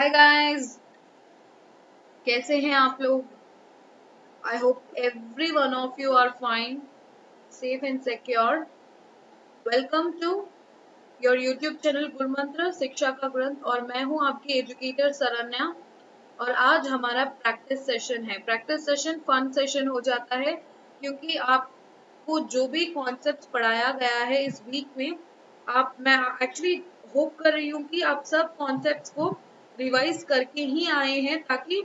Hi guys, कैसे हैं आप लोग? I hope every one of you are fine, safe and secure. Welcome to your YouTube channel Gurumantra शिक्षा का ग्रंथ और मैं हूं आपकी एजुकेटर सरन्या। और आज हमारा प्रैक्टिस सेशन है। प्रैक्टिस सेशन फन सेशन हो जाता है क्योंकि आपको जो भी कॉन्सेप्ट्स पढ़ाया गया है इस वीक में, मैं एक्चुअली होप कर रही हूँ कि आप सब कॉन्सेप्ट्स को रिवाइज करके ही आए हैं, ताकि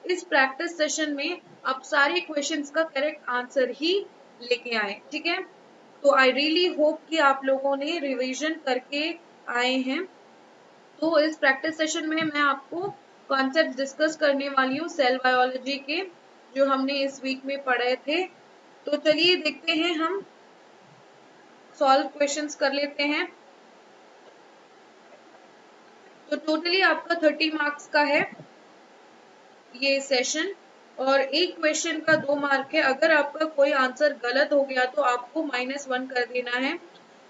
इस प्रैक्टिस सेशन में आप सारे क्वेश्चंस का करेक्ट आंसर ही लेके आए। ठीक है, तो आई रियली होप कि आप लोगों ने रिवीजन करके आए हैं। तो इस प्रैक्टिस सेशन में मैं आपको कॉन्सेप्ट डिस्कस करने वाली हूँ सेल बायोलॉजी के, जो हमने इस वीक में पढ़े थे। तो चलिए देखते हैं, हम सॉल्व क्वेश्चंस कर लेते हैं। तो टोटली आपका 30 मार्क्स का है ये सेशन, और एक क्वेश्चन का 2 मार्क है। अगर आपका कोई आंसर गलत हो गया तो आपको -1 कर देना है।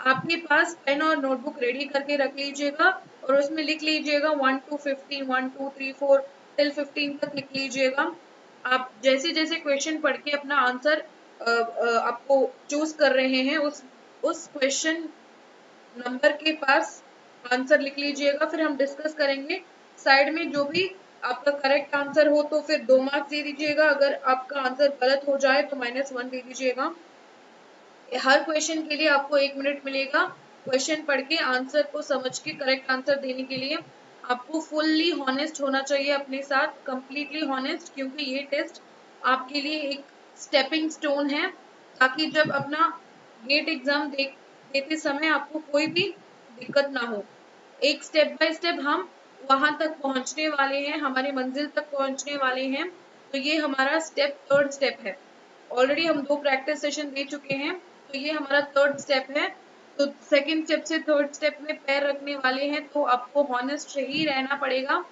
आपके पास पेन और नोटबुक रेडी करके रख लीजिएगा और उसमें लिख लीजिएगा 1 to 15, 1 2 3 4 टिल 15 तक लिख लीजिएगा। आप जैसे जैसे क्वेश्चन पढ़ के अपना आंसर आपको चूज कर रहे हैं, उस क्वेश्चन नंबर के पास आंसर लिख लीजिएगा। फिर हम डिस्कस करेंगे। साइड में जो भी आपका करेक्ट आंसर हो तो फिर 2 मार्क्स दे दीजिएगा, अगर आपका आंसर गलत हो जाए तो -1 दे दीजिएगा। हर क्वेश्चन के लिए आपको 1 मिनट मिलेगा क्वेश्चन पढ़ के आंसर को समझ के करेक्ट आंसर देने के लिए। आपको फुल्ली हॉनेस्ट होना चाहिए अपने साथ, कंप्लीटली हॉनेस्ट, क्योंकि ये टेस्ट आपके लिए एक स्टेपिंग स्टोन है, ताकि जब अपना गेट एग्जाम देते समय आपको कोई भी दिक्कत ना हो। एक स्टेप बाय स्टेप हम वहां तक पहुंचने वाले हैं, हमारी मंजिल तक पहुंचने वाले हैं। तो ये हमारा थर्ड स्टेप है। ऑलरेडी हम 2 प्रैक्टिस सेशन दे चुके हैं, तो ये हमारा थर्ड स्टेप है। तो सेकंड स्टेप से थर्ड स्टेप में पैर रखने वाले हैं, तो आपको हॉनेस्ट ही रहना पड़ेगा,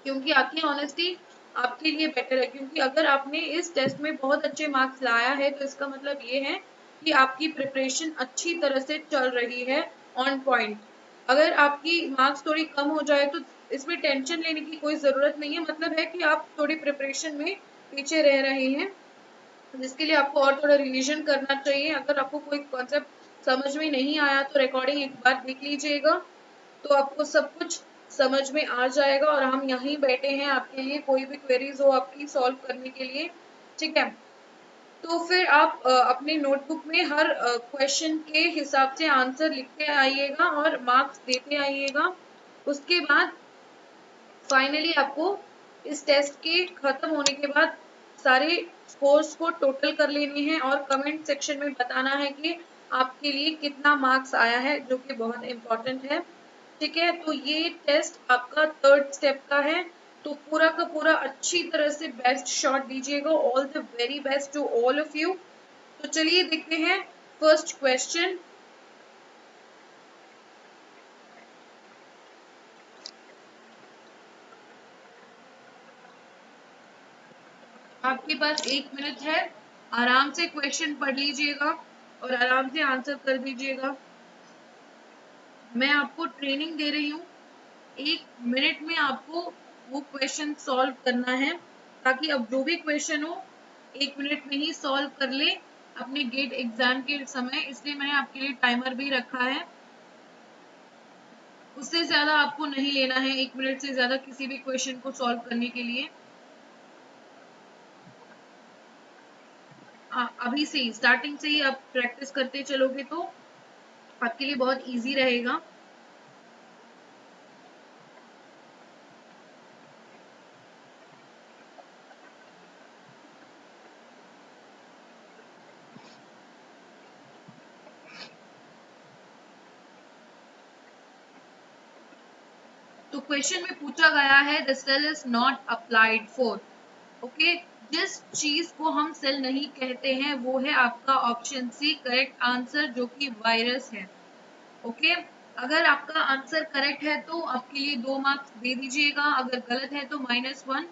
क्योंकि आपकी ऑनेस्टी आपके लिए बेटर है। क्योंकि अगर आपने इस टेस्ट में बहुत अच्छे मार्क्स लाया है तो इसका मतलब ये है कि आपकी प्रिपरेशन अच्छी तरह से चल रही है, ऑन पॉइंट। अगर आपकी मार्क्स थोड़ी कम हो जाए तो इसमें टेंशन लेने की कोई जरूरत नहीं है, मतलब है कि आप थोड़ी प्रिपरेशन में पीछे रह रहे हैं, जिसके लिए आपको और थोड़ा रिवीजन करना चाहिए। अगर आपको कोई कॉन्सेप्ट समझ में नहीं आया तो रिकॉर्डिंग एक बार देख लीजिएगा, तो आपको सब कुछ समझ में आ जाएगा। और हम यहीं बैठे हैं आपके लिए, कोई भी क्वेरीज हो आपकी सॉल्व करने के लिए। ठीक है, तो फिर आप अपने नोटबुक में हर क्वेश्चन के हिसाब से आंसर लिखते आइएगा और मार्क्स देते आइएगा। उसके बाद फाइनली आपको इस टेस्ट के खत्म होने के बाद सारे स्कोर्स को टोटल कर लेने हैं और कमेंट सेक्शन में बताना है कि आपके लिए कितना मार्क्स आया है, जो कि बहुत इंपॉर्टेंट है। ठीक है, तो ये टेस्ट आपका थर्ड स्टेप का है। तो पूरा का पूरा अच्छी तरह से बेस्ट शॉट दीजिएगा। All the very best to all of you. तो चलिए देखते हैं फर्स्ट क्वेश्चन। आपके पास 1 मिनट है, आराम से क्वेश्चन पढ़ लीजिएगा और आराम से आंसर कर दीजिएगा। मैं आपको ट्रेनिंग दे रही हूँ, 1 मिनट में आपको वो क्वेश्चन सॉल्व करना है, ताकि अब जो भी क्वेश्चन हो 1 मिनट में ही सॉल्व कर ले अपने गेट एग्जाम के समय। इसलिए मैंने आपके लिए टाइमर भी रखा है। उससे ज्यादा आपको नहीं लेना है, 1 मिनट से ज्यादा किसी भी क्वेश्चन को सॉल्व करने के लिए। अभी से ही, स्टार्टिंग से ही आप प्रैक्टिस करते चलोगे तो आपके लिए बहुत इजी रहेगा। तो क्वेश्चन में पूछा गया है the cell is not applied for. Okay, जिस चीज को हम सेल नहीं कहते हैं वो है आपका ऑप्शन सी करेक्ट आंसर, जो कि वायरस है। ओके, अगर आपका आंसर करेक्ट है तो आपके लिए 2 मार्क्स दे दीजिएगा, अगर गलत है तो -1।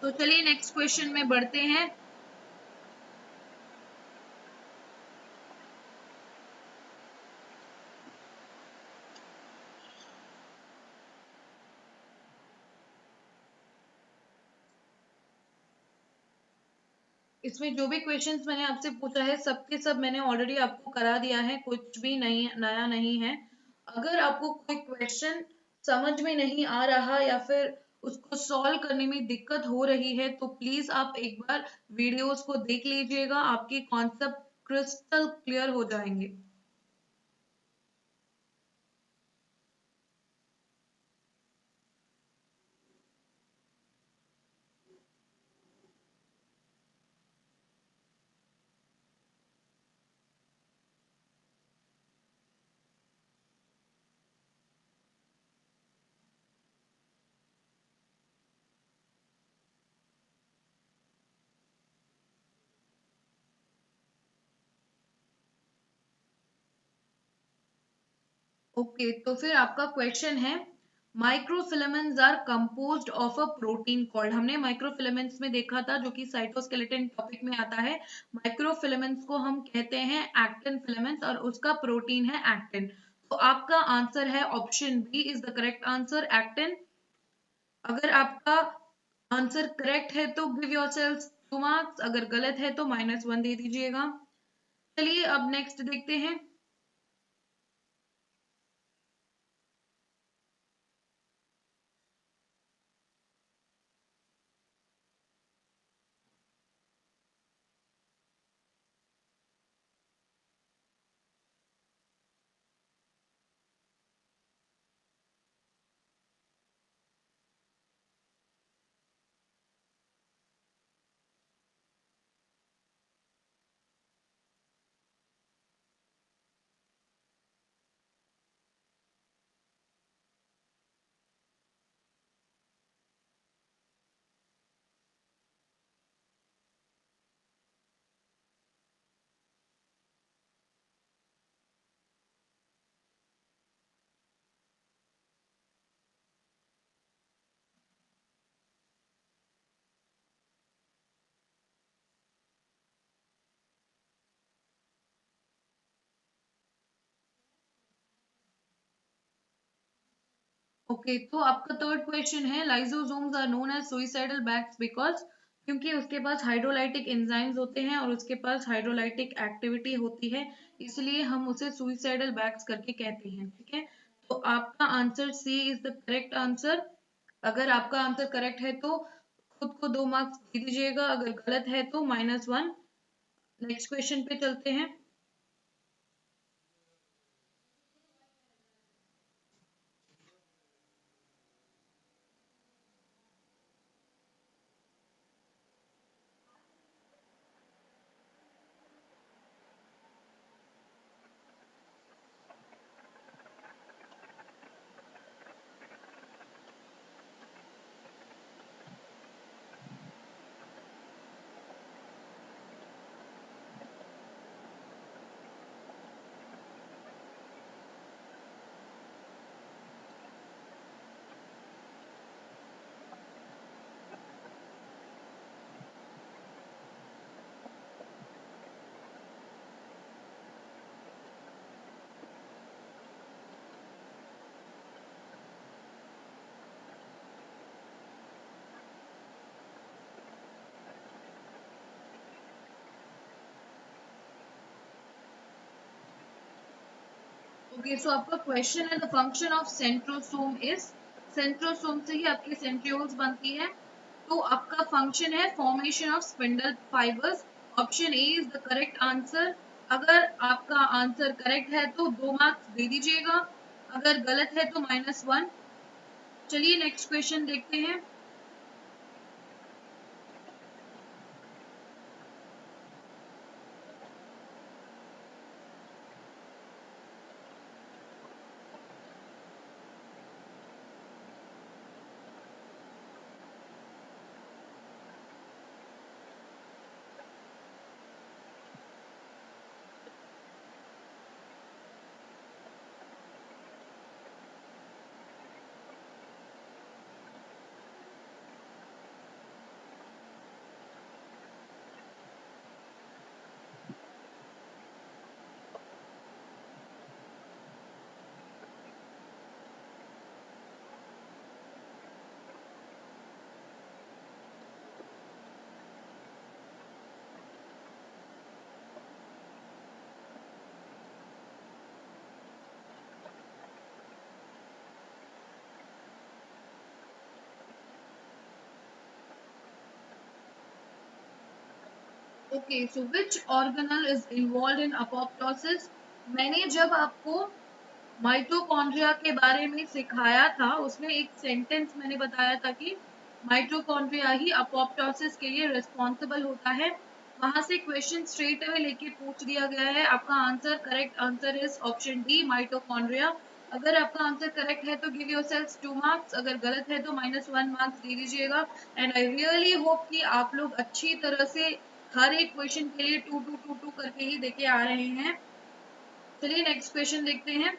तो चलिए नेक्स्ट क्वेश्चन में बढ़ते हैं। इसमें जो भी क्वेश्चंस मैंने आपसे पूछा है सबके सब मैंने ऑलरेडी आपको करा दिया है, कुछ भी नहीं नया नहीं है। अगर आपको कोई क्वेश्चन समझ में नहीं आ रहा या फिर उसको सॉल्व करने में दिक्कत हो रही है तो प्लीज आप एक बार वीडियोस को देख लीजिएगा, आपके कॉन्सेप्ट क्रिस्टल क्लियर हो जाएंगे। ओके, तो फिर आपका क्वेश्चन है microfilaments are composed of a protein called. हमने माइक्रोफिलामेंट्स में देखा था जो कि साइटोस्केलेटन टॉपिक में आता है। माइक्रोफिलामेंट्स को हम कहते हैं एक्टिन फिलामेंट्स और उसका प्रोटीन है एक्टिन। तो आपका आंसर है option B is the correct answer, actin. अगर आपका आंसर करेक्ट है तो गिव योरसेल्फ 2 मार्क्स, अगर गलत है तो -1 दे दीजिएगा। चलिए अब नेक्स्ट देखते हैं। ओके, तो आपका थर्ड क्वेश्चन है lysosomes are known as suicidal bags because, क्योंकि उसके पास हाइड्रोलाइटिक एंजाइम्स होते हैं और उसके पास हाइड्रोलाइटिक एक्टिविटी होती है, इसलिए हम उसे सुइसाइडल बैग्स करके कहते हैं। ठीक है, तो आपका answer C is the correct answer. अगर आपका आंसर करेक्ट है तो खुद को 2 मार्क्स दे दीजिएगा, अगर गलत है तो -1। नेक्स्ट क्वेश्चन पे चलते हैं। ओके, सो आपका क्वेश्चन है the function of centrosome is, centrosome से ही आपकी सेंट्रियोल्स बनती है, तो आपका फंक्शन है formation of spindle fibres. Option A is the correct answer. अगर आपका आंसर करेक्ट है तो 2 मार्क्स दे दीजिएगा, अगर गलत है तो -1। चलिए नेक्स्ट क्वेश्चन देखते हैं। Okay, so which organelle is involve in apoptosis? मैंने जब आपको माइटोकॉन्ड्रिया के बारे में सिखाया था, उसमें एक सेंटेंस मैंने बताया था कि माइटोकॉन्ड्रिया ही अपोप्टोसिस के लिए रिस्पॉन्सिबल होता है। वहां से क्वेश्चन स्ट्रेट अवे लेके पूछ दिया गया है। आपका answer, correct answer is option D, mitochondria. अगर आपका आंसर करेक्ट है तो गिव योरसेल्फ 2 मार्क्स, अगर गलत है तो -1 मार्क्स दे दीजिएगा। एंड आई रियली होप कि आप लोग अच्छी तरह से हर एक क्वेश्चन के लिए 2 2 2 2 करके ही देके आ रहे हैं। चलिए नेक्स्ट क्वेश्चन देखते हैं।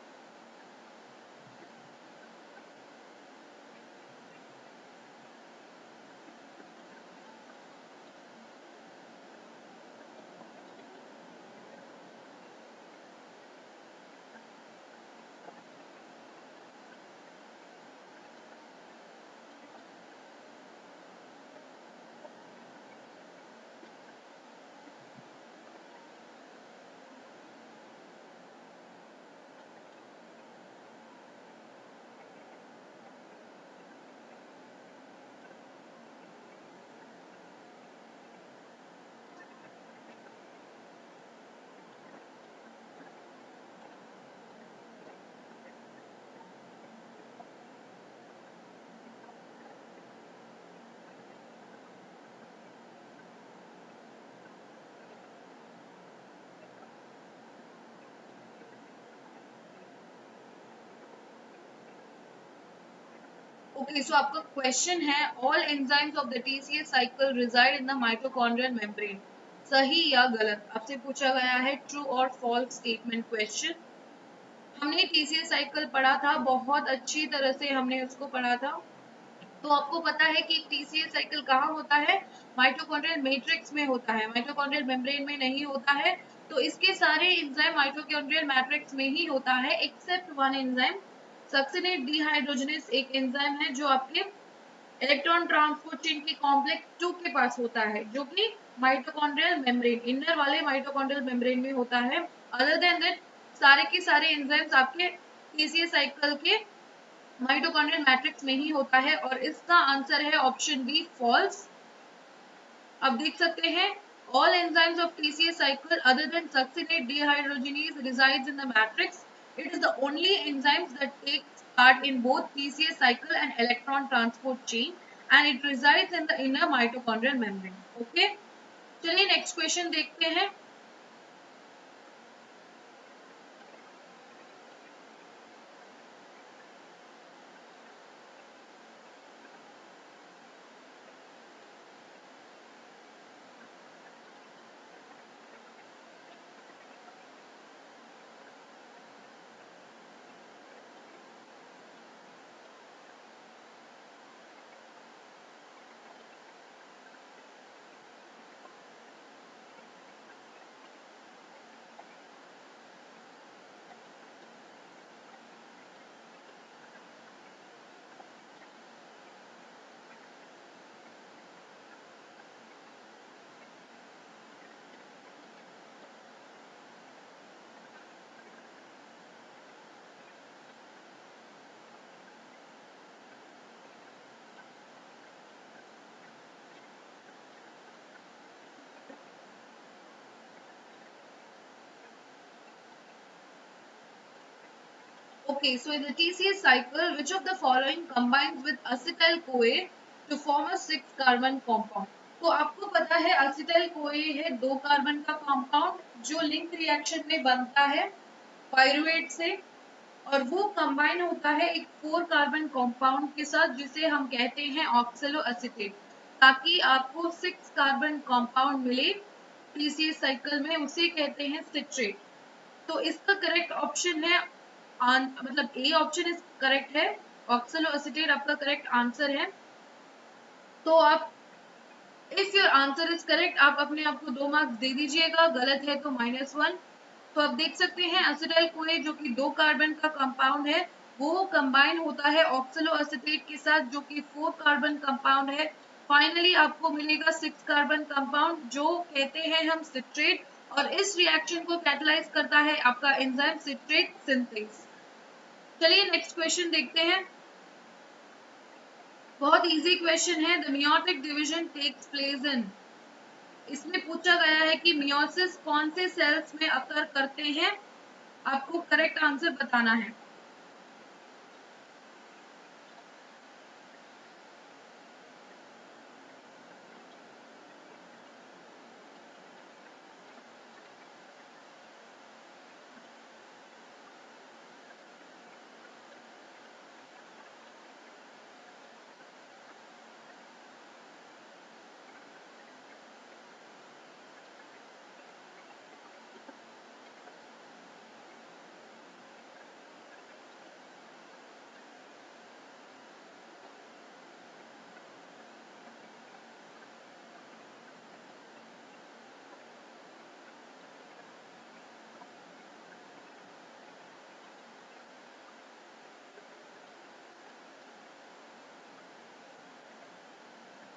ओके, सो आपका क्वेश्चन है all enzymes of the TCS cycle reside in the mitochondrial membrane. सही या गलत आपसे पूछा गया है, ट्रू और फॉल्स स्टेटमेंट क्वेश्चन। हमने टीसीएस साइकिल पढ़ा था, बहुत अच्छी तरह से हमने उसको पढ़ा था। तो आपको पता है कि टीसीएस साइकिल कहाँ होता है? माइटोकॉन्ड्रियल मैट्रिक्स में होता है, माइटोकॉन्ड्रियल मेम्ब्रेन में नहीं होता है। तो इसके सारे एंजाइम माइटोकॉन्ड्रियल मैट्रिक्स में ही होता है, except one enzyme, succinate dehydrogenase. एक एंजाइम है जो आपके इलेक्ट्रॉन ट्रांसपोर्ट चेन के कॉम्प्लेक्स 2 के पास होता है, जो कि माइटोकॉन्ड्रियल मेम्ब्रेन, इनर वाले माइटोकॉन्ड्रियल मेम्ब्रेन में होता है। अदर देन दैट सारे के सारे एंजाइम्स आपके टीसीएस साइकिल के माइटोकॉन्ड्रियल मैट्रिक्स में ही होता है, और इसका आंसर है ऑप्शन बी, फॉल्स। अब देख सकते हैं, all enzymes of TCA cycle other than succinate dehydrogenase resides in the matrix. It is the only enzymes that takes part in both TCA cycle and electron transport chain, and it resides in the inner mitochondrial membrane. Okay, चलिए next question देखते हैं। Okay, so in the TCA cycle, which of the following combines with acetyl-CoA to form a 6 carbon compound? तो आपको पता है acetyl-CoA है 2 carbon का compound जो लिंक रिएक्शन में बनता है पायरुवेट से, और वो कंबाइन होता है एक 4 कार्बन कंपाउंड के साथ जिसे हम कहते हैं ऑक्सलो एसीटेट, ताकि आपको 6 कार्बन कंपाउंड मिले TCA साइकिल में, उसे कहते हैं सिट्रेट। तो इसका करेक्ट ऑप्शन है मतलब ए ऑप्शन इज करेक्ट है, ऑक्सलो एसीटेट आपका करेक्ट आंसर है। तो आप, if your answer is correct, आप अपने आप को 2 मार्क्स दे दीजिएगा, गलत है तो -1। तो आप देख सकते हैं एसिटाइल कोए जो कि 2 कार्बन का कंपाउंड है, वो कंबाइन होता है ऑक्सलो एसीटेट के साथ जो कि 4 कार्बन कंपाउंड है। फाइनली आपको मिलेगा 6 कार्बन कंपाउंड जो कहते हैं हम सिट्रेट, और इस रिएक्शन को कैटलाइज करता है आपका एंजाइम सिट्रेट सिंथेस। चलिए नेक्स्ट क्वेश्चन देखते हैं। बहुत इजी क्वेश्चन है। The meiotic division takes place in, इसमें पूछा गया है कि मियोसिस कौन से सेल्स में अकर करते हैं, आपको करेक्ट आंसर बताना है।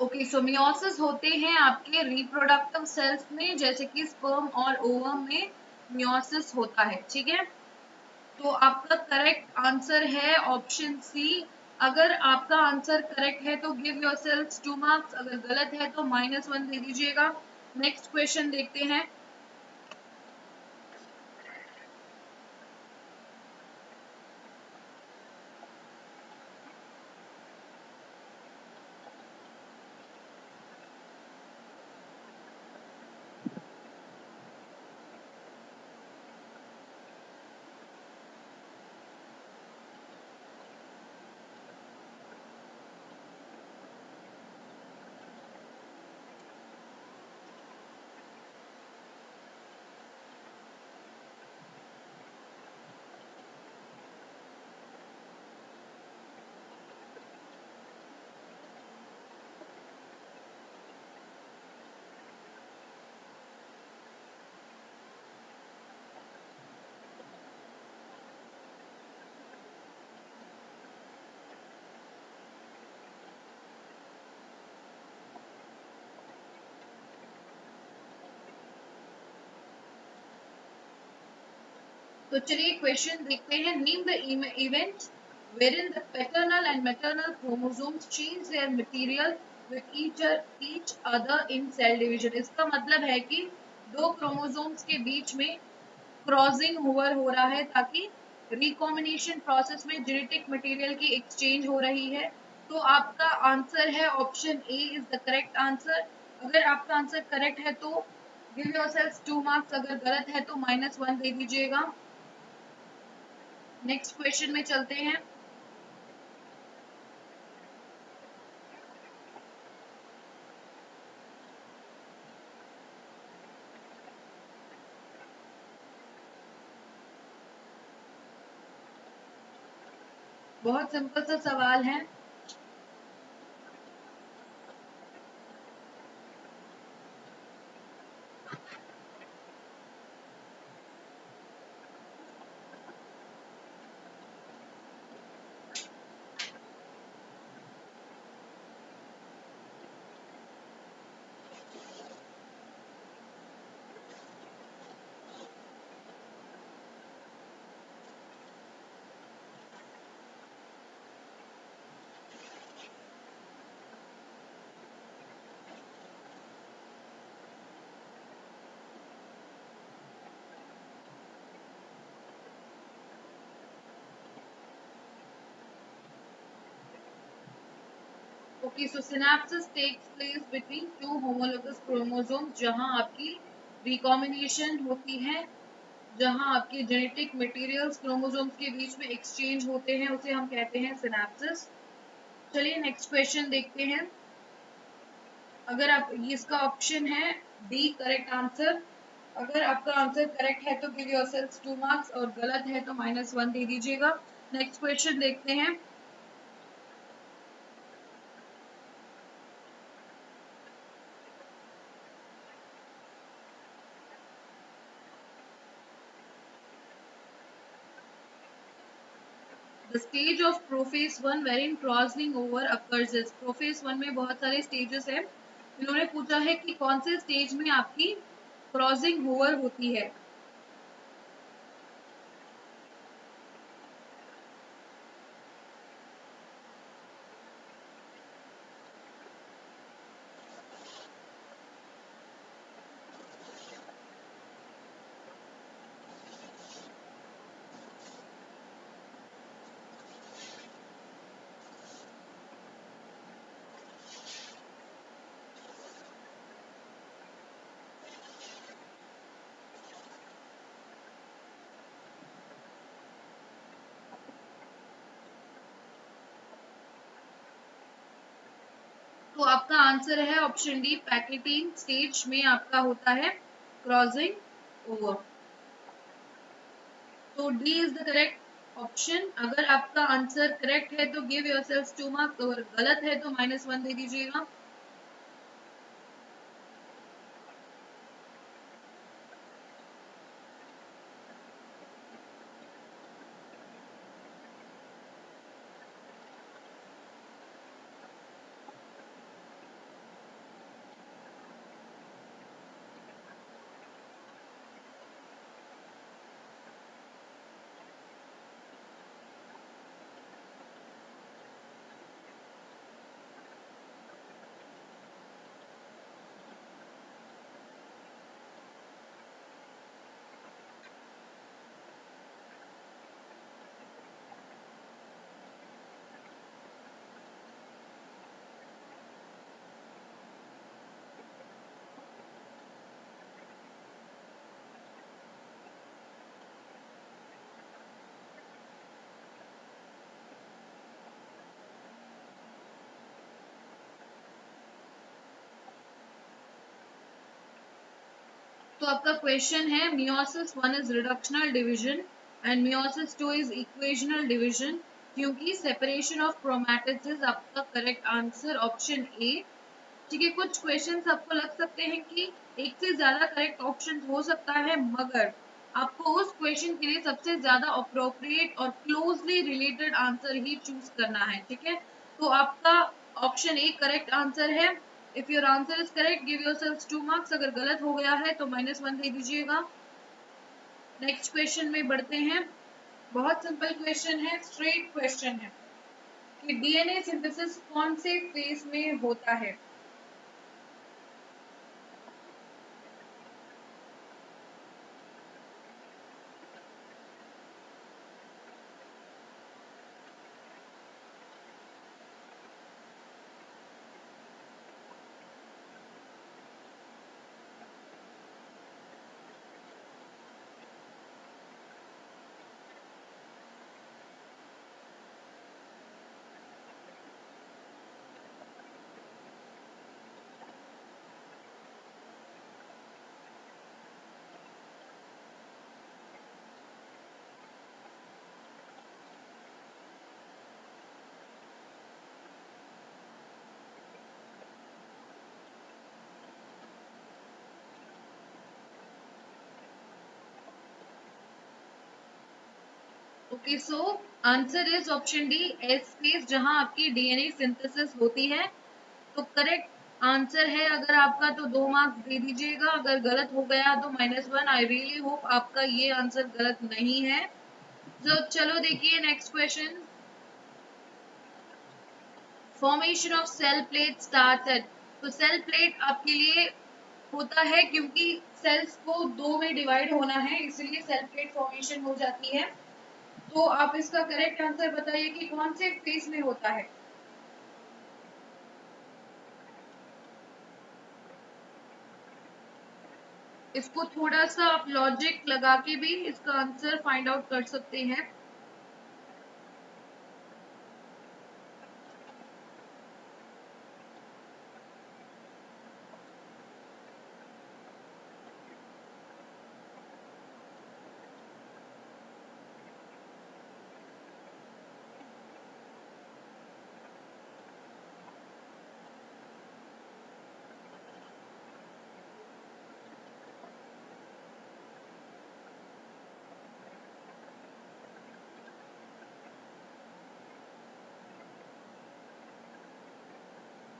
ओके, सो मियोसिस होते हैं आपके रिप्रोडक्टिव सेल्स में, जैसे कि स्पर्म और ओवम में मियोसिस होता है, ठीक है। तो आपका करेक्ट आंसर है ऑप्शन सी। अगर आपका आंसर करेक्ट है तो गिव योरसेल्फ 2 मार्क्स, अगर गलत है तो -1 दे दीजिएगा। नेक्स्ट क्वेश्चन देखते हैं। तो चलिए क्वेश्चन देखते हैं। Name the event wherein the paternal and maternal chromosomes change their material with each other in cell division। इसका मतलब है कि दो क्रोमोसोम्स के बीच में क्रॉसिंग ओवर हो रहा है, ताकि रिकॉम्बिनेशन प्रोसेस में जेनेटिक मटेरियल की एक्सचेंज हो रही है। तो आपका आंसर है option A is the correct answer. अगर आपका आंसर करेक्ट है तो गिव योरसेल्फ 2 मार्क्स, अगर गलत है तो -1 दे दीजिएगा। नेक्स्ट क्वेश्चन में चलते हैं। बहुत सिंपल सा सवाल है। Okay, so synapsis takes place between two homologous chromosomes, जहां आपकी रिकॉम्बिनेशन होती है, जहां आपके जेनेटिक मटेरियल्स क्रोमोसोम्स के बीच में एक्सचेंज होते हैं, उसे हम कहते हैं सिनेप्सिस। चलिए नेक्स्ट क्वेश्चन देखते हैं। अगर आप इसका ऑप्शन है डी करेक्ट आंसर। अगर आपका आंसर करेक्ट है तो गिव योरसेल्फ 2 मार्क्स, और गलत है तो -1 दे दीजिएगा। नेक्स्ट क्वेश्चन देखते हैं। The stage of prophase one wherein crossing over occurs is. Prophase one में बहुत सारे स्टेजेस हैं। इन्होंने पूछा है कि कौन से स्टेज में आपकी क्रॉसिंग ओवर होती है। तो आपका आंसर है ऑप्शन डी, पैकेटिंग स्टेज में आपका होता है क्रॉसिंग ओवर। तो D is the correct option. अगर आपका आंसर करेक्ट है तो गिव योरसेल्फ 2 मार्क्स, और गलत है तो -1 दे दीजिएगा। तो आपका क्वेश्चन है meiosis 1 is reductional division and meiosis 2 is equational division, क्योंकि सेपरेशन ऑफ क्रोमैटिड्स इज आपका करेक्ट आंसर ऑप्शन ए। ठीक है, कुछ क्वेश्चंस आपको लग सकते हैं कि एक से ज्यादा करेक्ट ऑप्शन हो सकता है, मगर आपको उस क्वेश्चन के लिए सबसे ज्यादा अप्रोप्रिएट और क्लोजली रिलेटेड आंसर ही चूज करना है। ठीक है, तो आपका ऑप्शन ए करेक्ट आंसर है। If your answer is correct give yourself 2 marks, अगर गलत हो गया है तो -1 दे दीजिएगा। नेक्स्ट क्वेश्चन में बढ़ते हैं। बहुत सिंपल क्वेश्चन है, स्ट्रेट क्वेश्चन है कि डीएनए सिंथेसिस कौन से फेज में होता है। Okay, so answer is option D, S phase, जहां आपकी डीएनए सिंथेसिस होती है। तो करेक्ट आंसर है अगर आपका, तो 2 मार्क्स दे दीजिएगा, अगर गलत हो गया तो -1। आई रियली होप आपका ये आंसर गलत नहीं है। तो चलो देखिए next question. Formation of cell plate starts at, तो सेल प्लेट आपके लिए होता है क्योंकि सेल्स को दो में डिवाइड होना है, इसलिए सेल प्लेट फॉर्मेशन हो जाती है। तो आप इसका करेक्ट आंसर बताइए कि कौन से फेज में होता है। इसको थोड़ा सा आप लॉजिक लगा के भी इसका आंसर फाइंड आउट कर सकते हैं।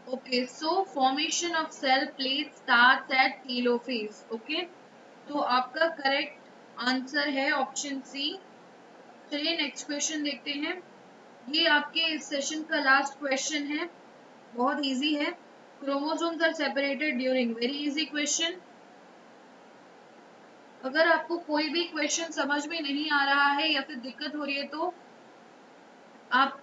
Okay, so formation of cell plate starts at telophase. Okay, तो आपका करेक्ट आंसर है ऑप्शन सी। चलिए नेक्स्ट क्वेश्चन देखते हैं। ये आपके इस सेशन का लास्ट क्वेश्चन है, बहुत इजी है। Chromosomes are separated during, very easy question. अगर आपको कोई भी क्वेश्चन समझ में नहीं आ रहा है या फिर दिक्कत हो रही है तो आप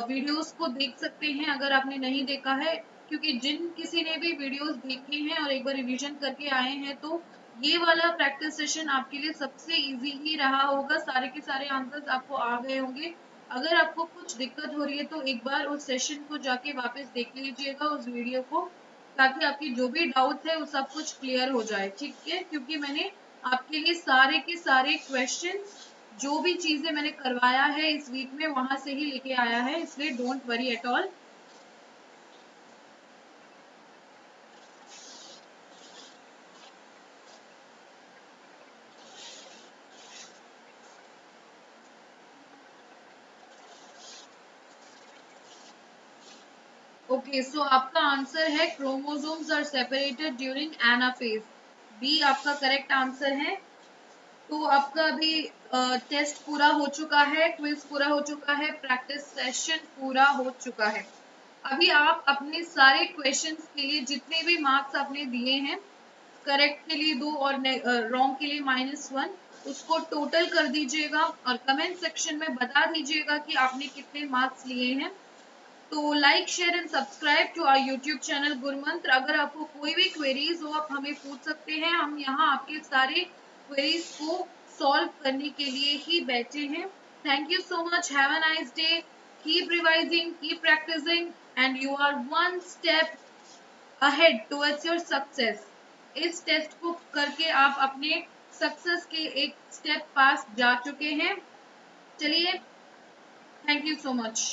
वीडियोस को देख सकते हैं, अगर आपने नहीं देखा है, क्योंकि जिन किसी ने भी वीडियोस देखे हैं और एक बार रिवीजन करके आए हैं तो ये वाला प्रैक्टिस सेशन आपके लिए सबसे इजी ही रहा होगा, सारे के सारे आंसर्स आपको आ गए होंगे। अगर आपको कुछ दिक्कत हो रही है तो एक बार उस सेशन को जाके वापस देख लीजिएगा, उस वीडियो को, ताकि आपकी जो भी डाउट है वो सब कुछ क्लियर हो जाए, ठीक है। क्योंकि मैंने आपके लिए सारे के सारे क्वेश्चन, जो भी चीजें मैंने करवाया है इस वीक में, वहां से ही लेके आया है, इसलिए don't worry at all. Okay, so आपका आंसर है chromosomes are separated during anaphase. B आपका करेक्ट आंसर है। तो आपका अभी टेस्ट पूरा हो चुका है, क्विज पूरा हो चुका है, प्रैक्टिस सेशन पूरा हो चुका है। अभी आप अपने सारे क्वेश्चंस के लिए जितने भी मार्क्स आपने दिए हैं, करेक्ट के लिए 2 और रॉन्ग के लिए -1, उसको टोटल कर दीजिएगा और कमेंट सेक्शन में बता दीजिएगा कि आपने कितने मार्क्स लिए हैं। तो like share and subscribe to our YouTube channel Gurumantra. अगर आपको कोई भी क्वेरीज हो आप हमें पूछ सकते हैं, हम यहाँ आपके सारे क्वेरीज को सॉल्व करने के लिए ही बैठे हैं। Thank you so much, have a nice day, keep revising, keep practising, and you are one step ahead towards your success. इस टेस्ट को करके आप अपने सक्सेस के एक स्टेप पास जा चुके हैं। चलिए, थैंक यू सो मच।